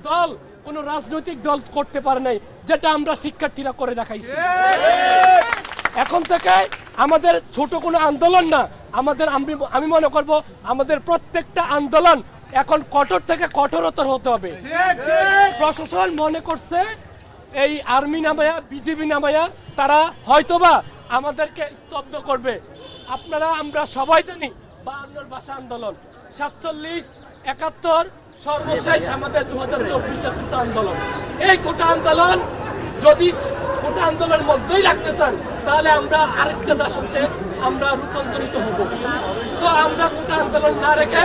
দল কোনো রাজনৈতিক দল করতে পারে নাই, যেটা আমরা শিক্ষার্থীরা করে দেখাইছি। এখন থেকে আমাদের ছোট কোনো আন্দোলন না, আমাদের আমি মনে করব আমাদের প্রত্যেকটা আন্দোলন এখন কঠোর থেকে কঠোরতর হতে হবে। প্রশাসন মনে করছে এই আর্মি নামায়া বিজিবি নামায়া তারা হয়তোবা আমাদেরকে স্তব্ধ করবে। আমরা সবাই জানি 52 ভাষা আন্দোলন, 47, 71, সর্বশেষ আমাদের 2024-এর কোটা আন্দোলন। এই কোটা আন্দোলন যদি কোটা আন্দোলনের মধ্যেই রাখতে চান তাহলে আমরা আরেকটা দাসত্বে আমরা রূপান্তরিত হব। সো আমরা কোটা আন্দোলন না রেখে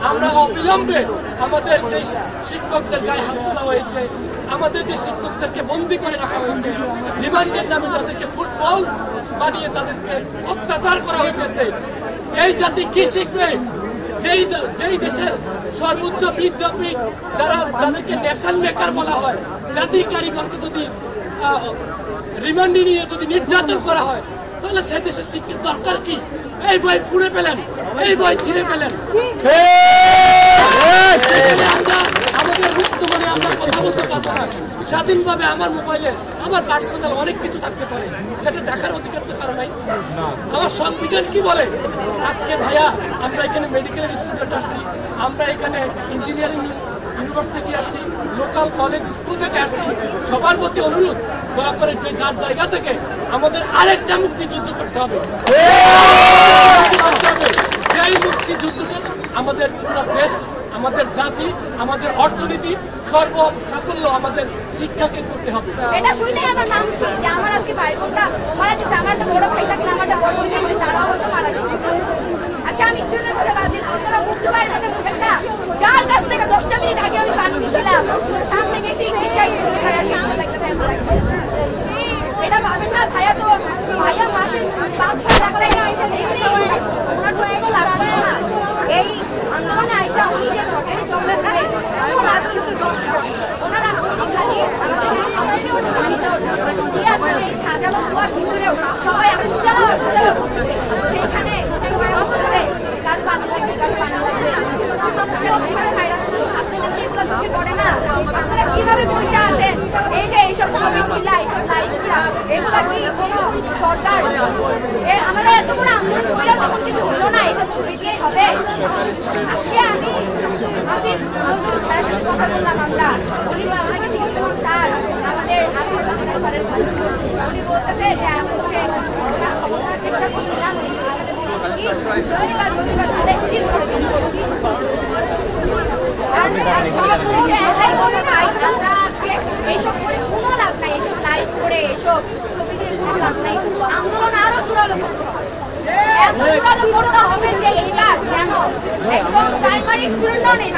আমরা অবিলম্বে আমাদের যে শিক্ষকদের গায়ে হাত তোলা হয়েছে, আমাদের যে শিক্ষকদেরকে বন্দী করে রাখা হয়েছে, রিমান্ডের নামে যাদেরকে ফুটবল বানিয়ে তাদেরকে অত্যাচার করা হইতেছে, এই জাতি কি শিখবে? যেই দেশের সর্বোচ্চ বিদ্যাপীঠ যাদেরকে ন্যাশনাল মেকার বলা হয়, জাতির কারিগরকে যদি রিমান্ডে নিয়ে যদি নির্যাতন করা হয় তাহলে সে দেশের শিক্ষার দরকার কি? এই বই ফুঁড়ে পেলেন, এই বই ছিঁড়ে পেলেন। আমাদের মুক্ত মনে আমরা কথা বলতে পারবো না স্বাধীনভাবে। আমার মোবাইলে আমার পার্সোনাল অনেক কিছু থাকতে পারে, সেটা দেখার অধিকার তো কারো নাই। আমার সংবিধান কি বলে? আজকে ভাইয়া আমরা এখানে মেডিকেলের স্টুডেন্ট আসছি, আমরা এখানে ইঞ্জিনিয়ারিং ইউনিভার্সিটি আসছি, লোকাল কলেজ স্কুল থেকে আসছি। সবার প্রতি অনুরোধ, দয়া করে যে যার জায়গা থেকে আমাদের আরেকটা মুক্তিযুদ্ধ করতে হবে। সেই মুক্তিযুদ্ধটা আমাদের পুরো দেশ, আমাদের জাতি, আমাদের অর্থনীতি, সাফল্য আমাদের শিক্ষাকে করতে হবে। এটা শুনে আমার নাম যে আমার আজকে ভাই বোনরা মারা যেতে, আমার একটা বড় ভাই থাকলে আমার একটা বড় বোন থাকলে তারাও হয়তো মারা যেত। আচ্ছা, আমি স্টুডেন্ট বলে ভাবি আপনারা বুঝতে পারেন না বুঝবেন না, যার কাছ থেকে 10টা মিনিট আগে আমি পানি দিয়েছিলাম, সামনে গেছি ইচ্ছাই শুরু হয় আর কিছু লাগতে লাগছে। এটা ভাবেন না, ভাইয়া মাসে 5-6 লাখ টাকা ওনার তো কোনো লাভ ছিল না। এই আন্দোলনে আইসা উনি যে সরকারি জব করে কোনো লাভ ছিল না। ওনারা খালি আমাদের পানি দেওয়ার জন্য আসলে এই সাজানো দুয়ার ভিতরেও সবাই এখন উজালা করতেছে। সেইখানে বলতেছে কার পানি লাগবে, কার পানি লাগবে। মানুষের কিভাবে ভাইরাস আপনাদের কি এগুলো চোখে পড়ে না? আপনারা কিভাবে পয়সা আছেন? এই যে এইসব ছবি তুলা, এইসব লাইভ করা, এগুলা কি কোনো সরকার? আমাদের এত বড় আন্দোলন করেও যখন কিছু হলো না, এইসব ছবি দিয়েই হবে? আজকে আমি আসিফ নজরুল স্যারের সাথে কথা বললাম, উনি আমাকে জিজ্ঞেস করলাম, স্যার আমাদের আসিফ রহমান স্যারের উনি বলতেছে যে আমি হচ্ছে ওনার খবর নেওয়ার চেষ্টা করছিলাম, জমিবার ধরে স্থির করে দিন। আর সব শেষে একাই বলে ভাই, আমরা আজকে এইসব করে কোনো লাভ নাই, এইসব লাইভ করে এইসব ছবি দিয়ে কোনো লাভ নাই। আন্দোলন আরো জোরালো করতে হবে, এত জোরালো করতে হবে যে এইবার যেন একদম প্রাইমারি স্টুডেন্টও নেই,